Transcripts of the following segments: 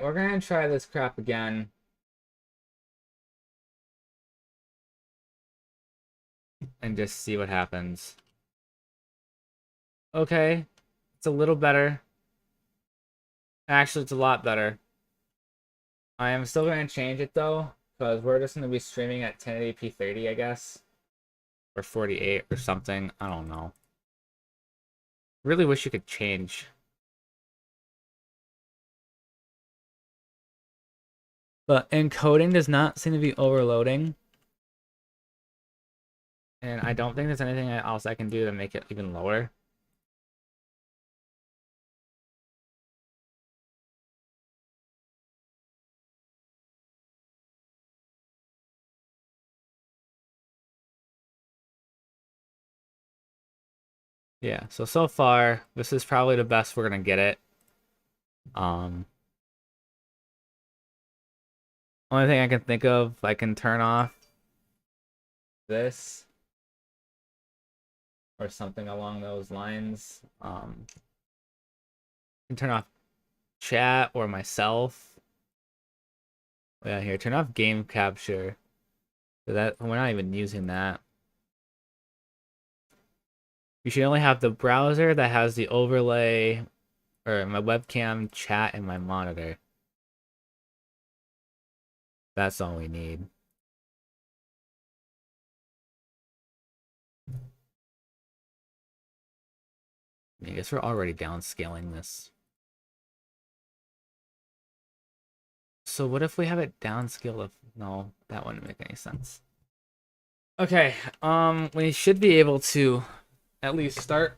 We're gonna try this crap again. And just see what happens. Okay. It's a little better. Actually, it's a lot better. I am still gonna change it though, because we're just gonna be streaming at 1080p 30, I guess. Or 48 or something. I don't know. Really wish you could change. But encoding does not seem to be overloading. And I don't think there's anything else I can do to make it even lower. Yeah, so far, this is probably the best we're gonna get it. Only thing I can think of, I can turn off this or something along those lines. I can turn off chat or myself. Yeah, here, turn off game capture. So that we're not even using that. You should only have the browser that has the overlay or my webcam, chat, and my monitor. That's all we need. I guess we're already downscaling this. So what if we have it downscaled? No, that wouldn't make any sense. Okay, we should be able to at least start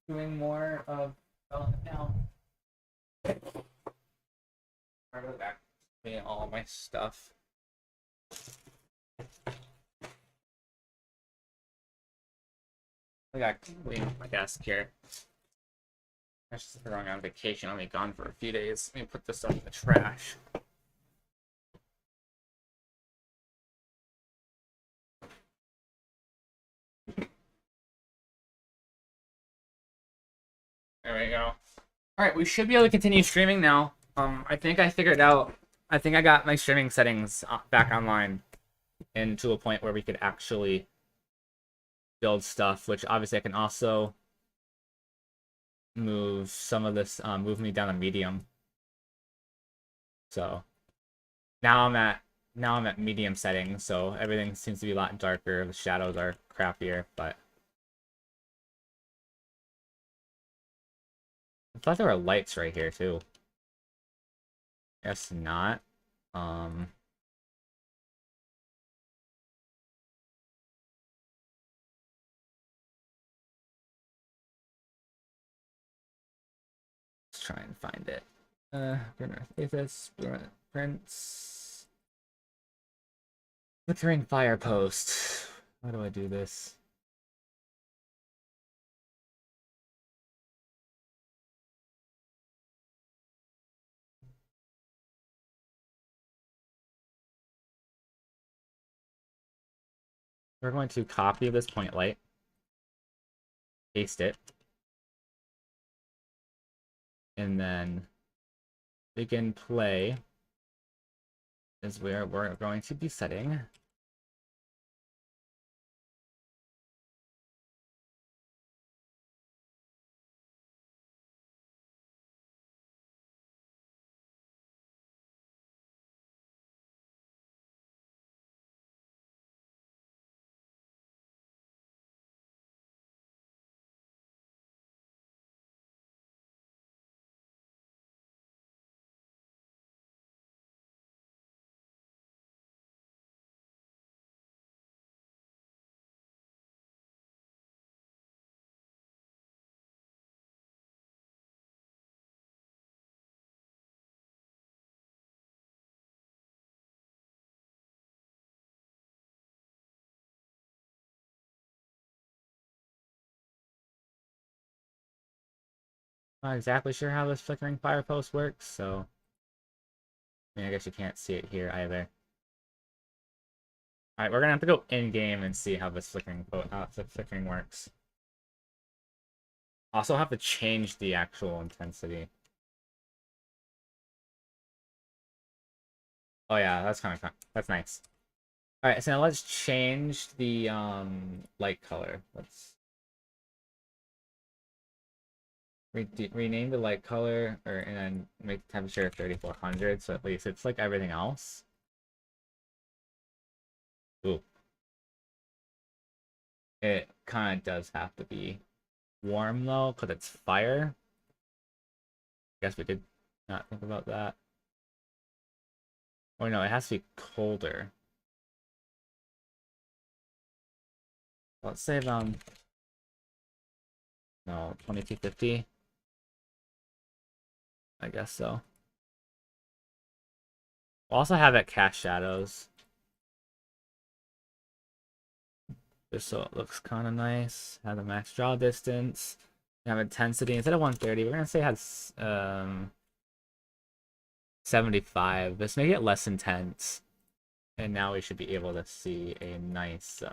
doing more of development now. I'll go back to all my stuff. I got to clean my desk here. I just going on vacation. I'll be gone for a few days. Let me put this stuff in the trash. There we go. All right, we should be able to continue streaming now. I think I figured out. I think I got my streaming settings back online, and to a point where we could actually build stuff. Which obviously I can also move some of this. Move me down to medium. So now I'm at medium settings. So everything seems to be a lot darker. The shadows are crappier, but I thought there were lights right here too. Guess not. Let's try and find it. Aphis, Prince. Flickering fire post. How do I do this? We're going to copy this point light, paste it, and then begin play is where we're going to be setting. Not exactly sure how this flickering fire post works, so I mean, I guess you can't see it here either. All right, we're gonna have to go in game and see how this flickering works. Also, have to change the actual intensity. Oh yeah, that's kind of fun. That's nice. All right, so now let's change the light color. Let's rename the light color, and then make the temperature 3400, so at least it's like everything else. Ooh. It kind of does have to be warm though, because it's fire. Guess we did not think about that. Oh no, it has to be colder. Let's say no, 2250. I guess so. We'll also have it cast shadows, just so it looks kind of nice. Have the max draw distance. Have intensity instead of 130. We're gonna say it has 75. Let's make it less intense, and now we should be able to see a nice.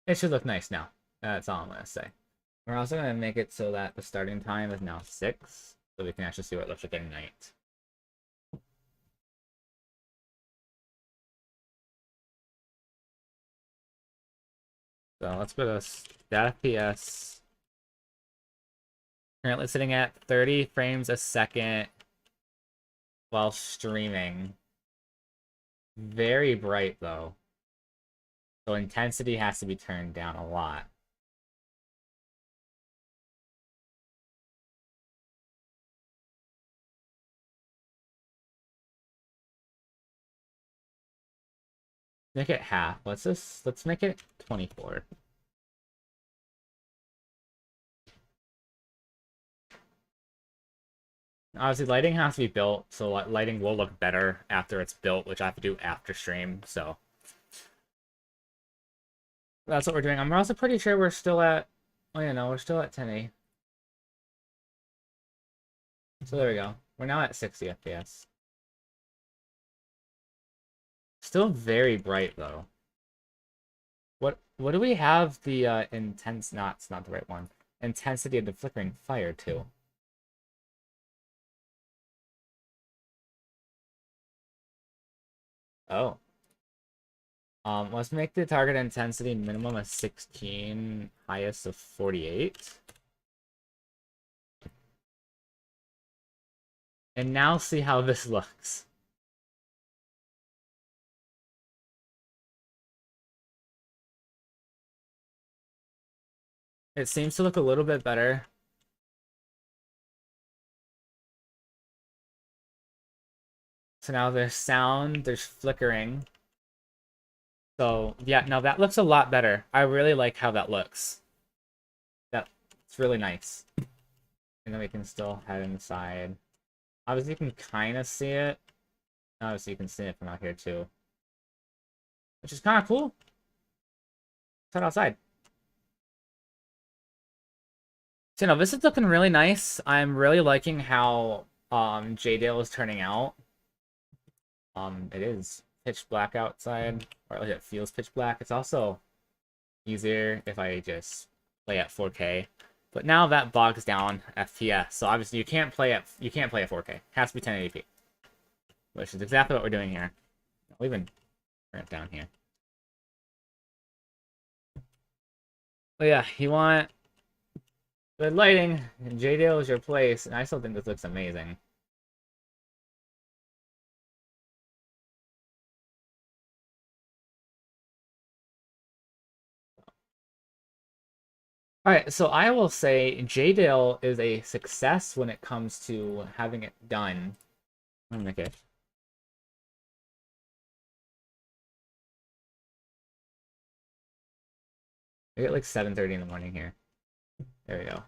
It should look nice now. That's all I'm gonna say. We're also gonna make it so that the starting time is now 6, so we can actually see what it looks like at night. So let's go to stat FPS. Currently sitting at 30 frames a second while streaming. Very bright though. So intensity has to be turned down a lot. Make it half. Let's make it 24. Obviously, lighting has to be built, so lighting will look better after it's built, which I have to do after stream, so that's what we're doing. I'm also pretty sure we're still at, oh yeah, no, we're still at 1080. So there we go. We're now at 60 FPS. Still very bright though. What do we have the intense? Not, it's not the right one. Intensity of the flickering fire too. Oh. Let's make the target intensity minimum of 16, highest of 48. And now see how this looks. It seems to look a little bit better. So now there's sound, there's flickering. So yeah, no, that looks a lot better. I really like how that looks. It's really nice. And then we can still head inside. Obviously you can kind of see it. Obviously you can see it from out here too. Which is kind of cool. Let's head outside. So, this is looking really nice. I'm really liking how J-Dale is turning out. It is pitch black outside, or at least it feels pitch black. It's also easier if I just play at 4K. But now that bogs down FPS, so obviously you can't play at 4K. It has to be 1080p, which is exactly what we're doing here. I'll even turn it down here. But yeah, you want good lighting, and J-Dale is your place, and I still think this looks amazing. Alright, so I will say J-Dale is a success when it comes to having it done. Let me make it. I get like 7:30 in the morning here. There we go.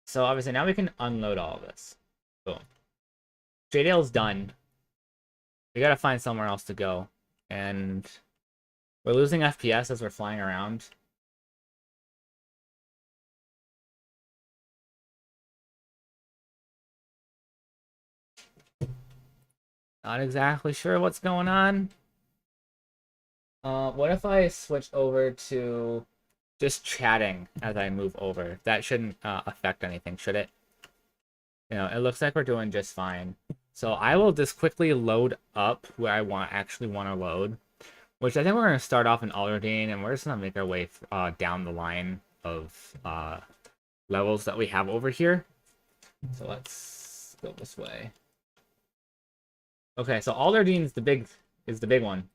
So obviously now we can unload all of this. Boom. J-Dale's done. We gotta find somewhere else to go. And we're losing FPS as we're flying around. Not exactly sure what's going on. What if I switch over to just chatting as I move over. That shouldn't affect anything, should it? You know, it looks like we're doing just fine. So I will just quickly load up where I actually want to load, which I think we're going to start off in Alderdean, and we're just going to make our way down the line of levels that we have over here. So let's go this way. Okay, so Alderdean is the big one.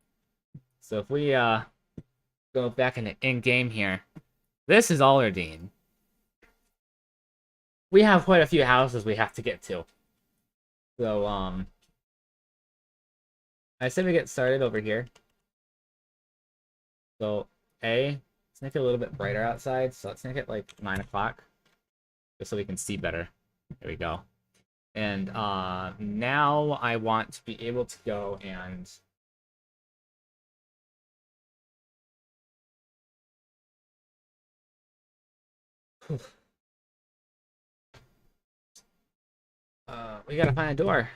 So if we go back in game here, this is Alderdean. We have quite a few houses we have to get to. So I say we get started over here. So let's make it a little bit brighter outside. So let's make it like 9 o'clock, just so we can see better. There we go. And now I want to be able to go and we gotta find a door.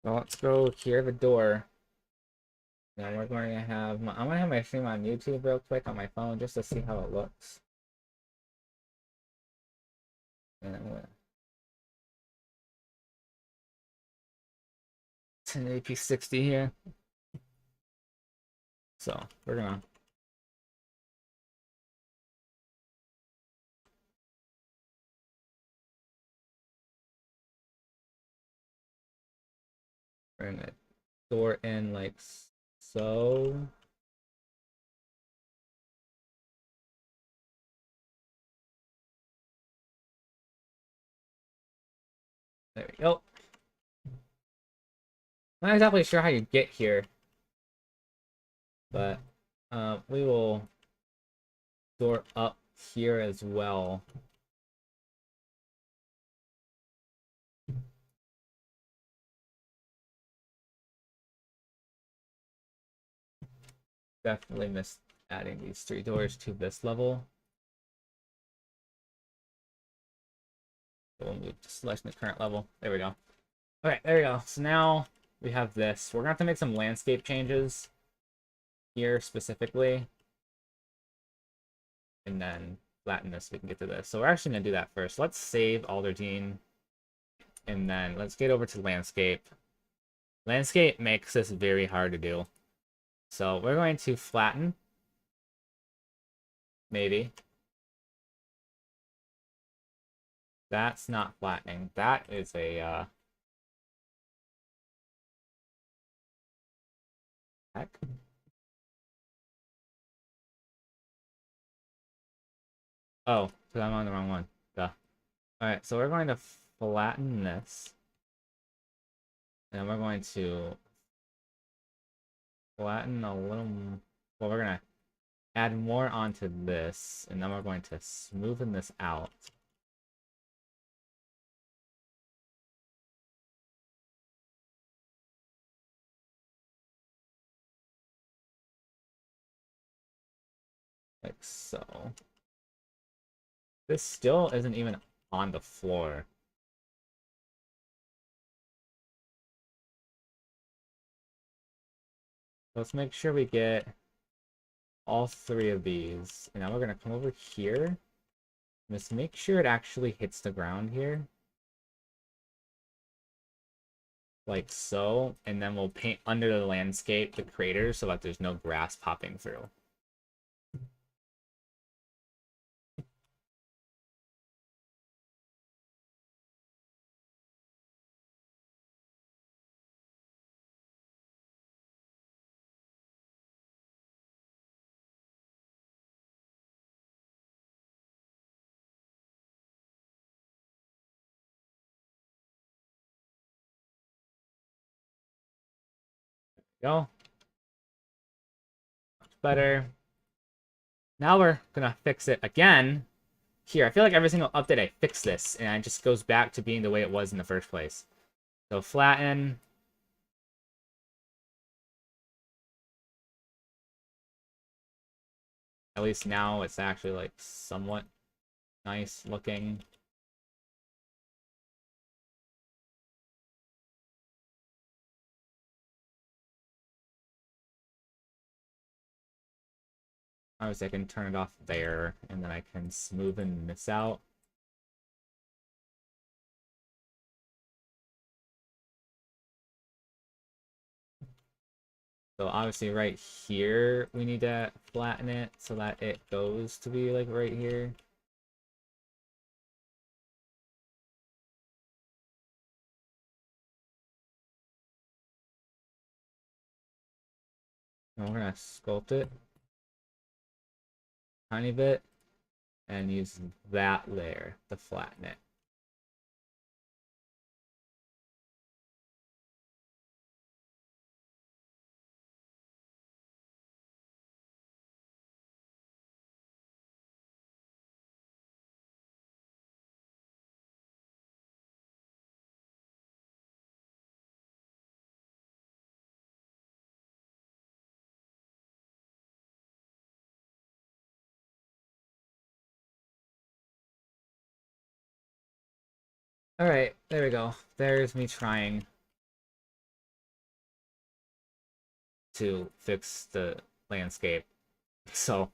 So let's go here, the door. Now we're going to have I'm gonna have my stream on YouTube real quick on my phone just to see how it looks. And I'm gonna 1080p 60 here. So we're gonna bring the door in like so. There we go. I'm not exactly sure how you get here, but we will door up here as well. Definitely missed adding these 3 doors to this level. So we'll move to selection the current level. There we go. Okay, there we go. So now we have this. We're gonna have to make some landscape changes here specifically, and then flatten this so we can get to this. So we're actually gonna do that first. Let's save Alderdean, and then let's get over to landscape. Landscape makes this very hard to do. So we're going to flatten. Maybe. That's not flattening. That is a heck. Oh, because I'm on the wrong one. Duh. Alright, so we're going to flatten this. And we're going to flatten a little. Well, we're going to add more onto this. And then we're going to smoothen this out. Like so. This still isn't even on the floor. Let's make sure we get all 3 of these. And now we're going to come over here. Just make sure it actually hits the ground here. Like so. And then we'll paint under the landscape the crater so that there's no grass popping through. Go. Much better. Now we're gonna fix it again. Here, I feel like every single update I fix this, and it just goes back to being the way it was in the first place. So flatten. At least now it's actually like somewhat nice looking. Obviously, I can turn it off there, and then I can smoothen this out. So obviously right here, we need to flatten it so that it goes to be like right here. And we're gonna sculpt it a tiny bit and use that layer to flatten it. Alright, there we go. There's me trying to fix the landscape. So,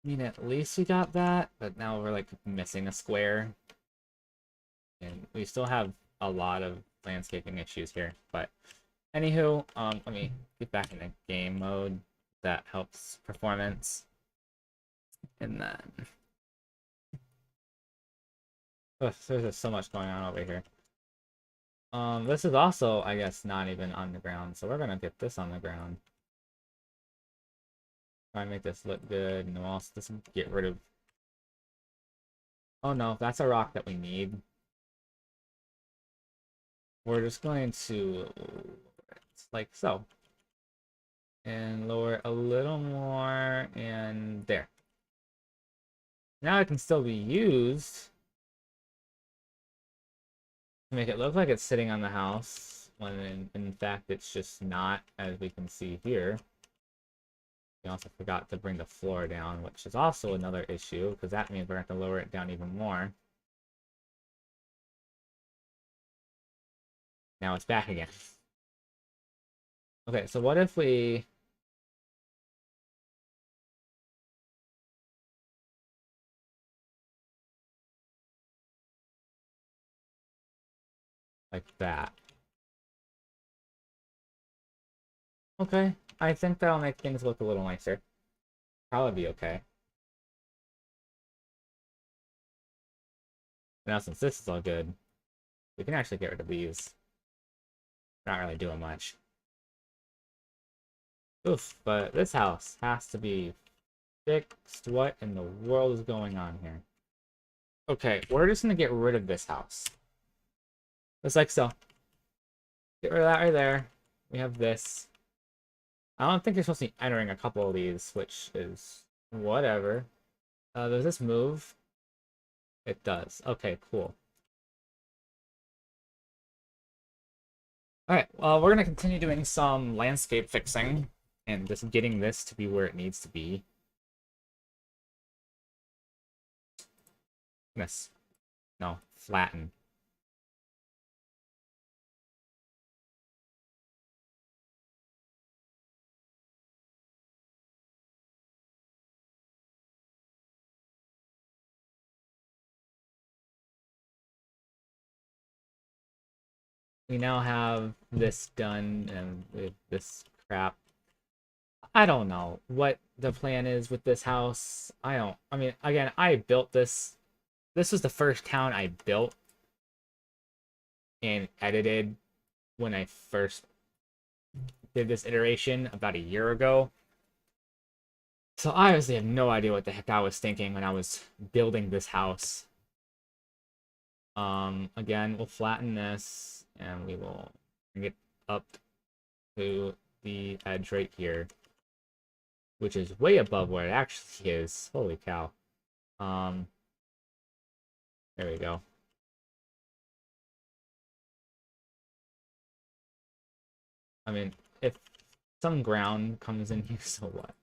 I mean, at least we got that, but now we're like missing a square. And we still have a lot of landscaping issues here. But anywho, let me get back into game mode. That helps performance. And then there's just so much going on over here. This is also, I guess, not even on the ground, so we're gonna get this on the ground. Try and make this look good, and we'll also just get rid of... Oh no, that's a rock that we need. We're just going to... like so. And lower a little more, and there. Now it can still be used to make it look like it's sitting on the house, when in fact it's just not, as we can see here. We also forgot to bring the floor down, which is also another issue, because that means we're going to have to lower it down even more. Now it's back again. Okay, so what if we... like that. Okay, I think that'll make things look a little nicer. Probably be okay. Now, since this is all good, we can actually get rid of these. Not really doing much. Oof, but this house has to be fixed. What in the world is going on here? Okay, we're just gonna get rid of this house. Just like so. Get rid of that right there. We have this. I don't think you're supposed to be entering a couple of these, which is whatever. Does this move? It does. Okay, cool. Alright, well, we're going to continue doing some landscape fixing and just getting this to be where it needs to be. Yes. No, flatten. We now have this done, and with this crap. I don't know what the plan is with this house. I mean, again, I built this. This was the first town I built and edited when I first did this iteration about a year ago. So I obviously have no idea what the heck I was thinking when I was building this house. Again, we'll flatten this, and we will bring it up to the edge right here, which is way above where it actually is. Holy cow. There we go. I mean, if some ground comes in here, so what?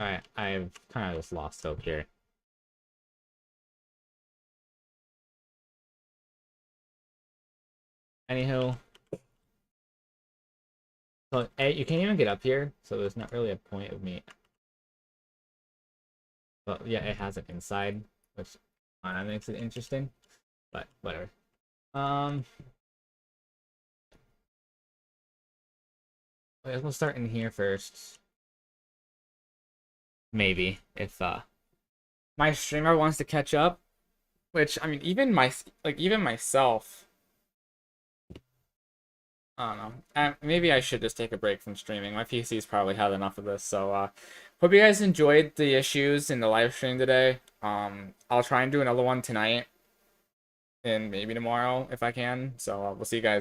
Alright, I've kind of just lost hope here. Anywho. So, you can't even get up here, so there's not really a point of me. But yeah, it has an inside, which kind of makes it interesting. But whatever. We'll start in here first. Maybe if my streamer wants to catch up, which I mean, even myself. I don't know. Maybe I should just take a break from streaming. My PC's probably had enough of this. So, hope you guys enjoyed the issues in the live stream today. I'll try and do another one tonight and maybe tomorrow if I can. So, we'll see you guys.